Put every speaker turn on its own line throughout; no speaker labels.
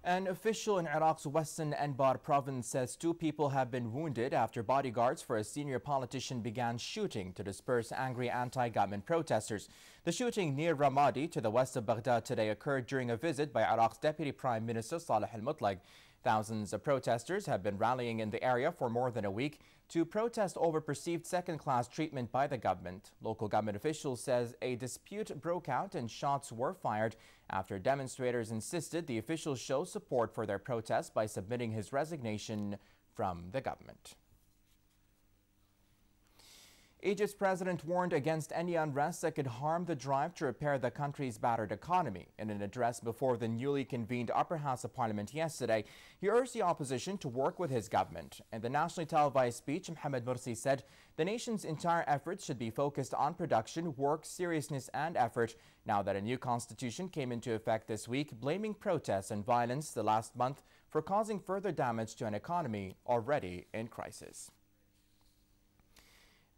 An official in Iraq's western Anbar province says 2 people have been wounded after bodyguards for a senior politician began shooting to disperse angry anti-government protesters. The shooting near Ramadi to the west of Baghdad today occurred during a visit by Iraq's Deputy Prime Minister Saleh al-Mutlaq. Thousands of protesters have been rallying in the area for more than a week to protest over perceived second-class treatment by the government. Local government officials says a dispute broke out and shots were fired after demonstrators insisted the officials show support for their protest by submitting his resignation from the government. Egypt's president warned against any unrest that could harm the drive to repair the country's battered economy. In an address before the newly convened Upper House of Parliament yesterday, he urged the opposition to work with his government. In the nationally televised speech, Mohamed Morsi said the nation's entire efforts should be focused on production, work, seriousness and effort now that a new constitution came into effect this week, blaming protests and violence the last month for causing further damage to an economy already in crisis.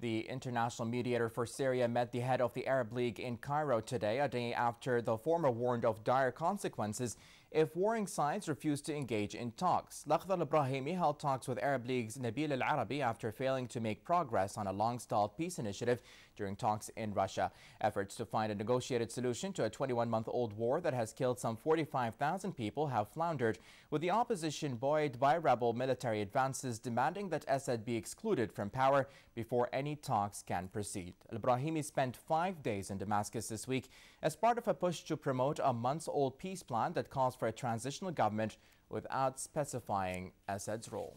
The international mediator for Syria met the head of the Arab League in Cairo today, a day after the former warned of dire consequences if warring sides refuse to engage in talks. Lakhdar al-Ibrahimi held talks with Arab League's Nabil al-Arabi after failing to make progress on a long-stalled peace initiative during talks in Russia. Efforts to find a negotiated solution to a 21-month-old war that has killed some 45,000 people have floundered, with the opposition buoyed by rebel military advances demanding that Assad be excluded from power before any talks can proceed. Al-Ibrahimi spent 5 days in Damascus this week as part of a push to promote a months-old peace plan that calls for a transitional government without specifying Assad's role.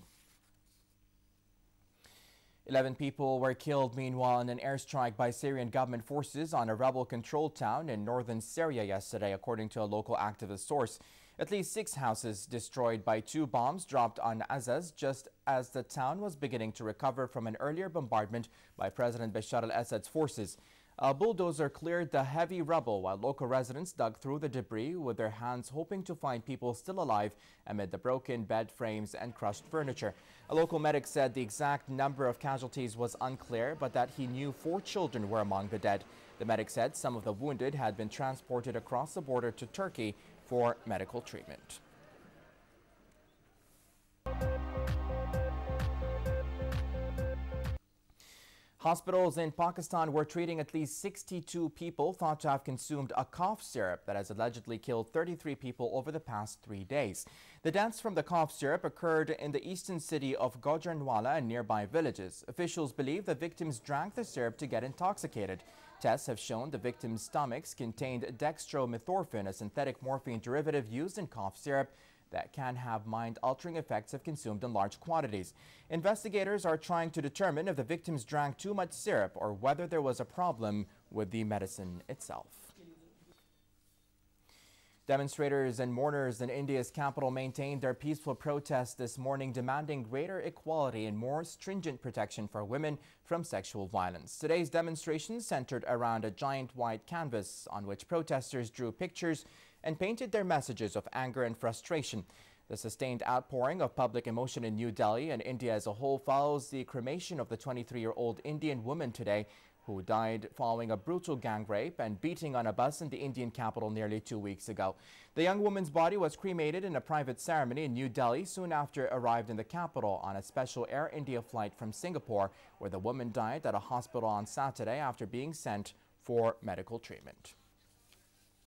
11 people were killed, meanwhile, in an airstrike by Syrian government forces on a rebel-controlled town in northern Syria yesterday, according to a local activist source. At least 6 houses destroyed by 2 bombs dropped on Azaz just as the town was beginning to recover from an earlier bombardment by President Bashar al-Assad's forces. A bulldozer cleared the heavy rubble while local residents dug through the debris with their hands, hoping to find people still alive amid the broken bed frames and crushed furniture. A local medic said the exact number of casualties was unclear, but that he knew 4 children were among the dead. The medic said some of the wounded had been transported across the border to Turkey for medical treatment. Hospitals in Pakistan were treating at least 62 people thought to have consumed a cough syrup that has allegedly killed 33 people over the past 3 days. The deaths from the cough syrup occurred in the eastern city of Gujranwala and nearby villages. Officials believe the victims drank the syrup to get intoxicated. Tests have shown the victims' stomachs contained dextromethorphan, a synthetic morphine derivative used in cough syrup that can have mind-altering effects if consumed in large quantities. Investigators are trying to determine if the victims drank too much syrup or whether there was a problem with the medicine itself. Demonstrators and mourners in India's capital maintained their peaceful protest this morning, demanding greater equality and more stringent protection for women from sexual violence. Today's demonstration centered around a giant white canvas on which protesters drew pictures and painted their messages of anger and frustration. The sustained outpouring of public emotion in New Delhi and India as a whole follows the cremation of the 23-year-old Indian woman today who died following a brutal gang rape and beating on a bus in the Indian capital nearly 2 weeks ago. The young woman's body was cremated in a private ceremony in New Delhi soon after it arrived in the capital on a special Air India flight from Singapore, where the woman died at a hospital on Saturday after being sent for medical treatment.